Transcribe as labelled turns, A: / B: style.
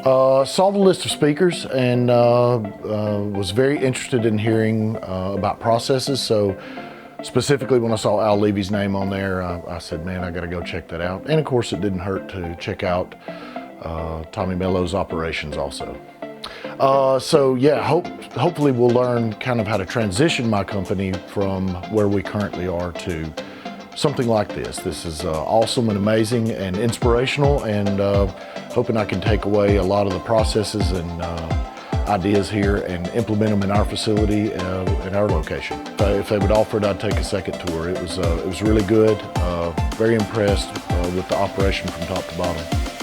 A: Saw the list of speakers and was very interested in hearing about processes. So specifically when I saw Al Levy's name on there, I said, man, I gotta go check that out. And of course it didn't hurt to check out Tommy Mello's operations also. So yeah, hopefully we'll learn kind of how to transition my company from where we currently are to something like this. This is awesome and amazing and inspirational, and hoping I can take away a lot of the processes and ideas here and implement them in our facility in our location. If they would offer it, I'd take a second tour. It was really good. Very impressed with the operation from top to bottom.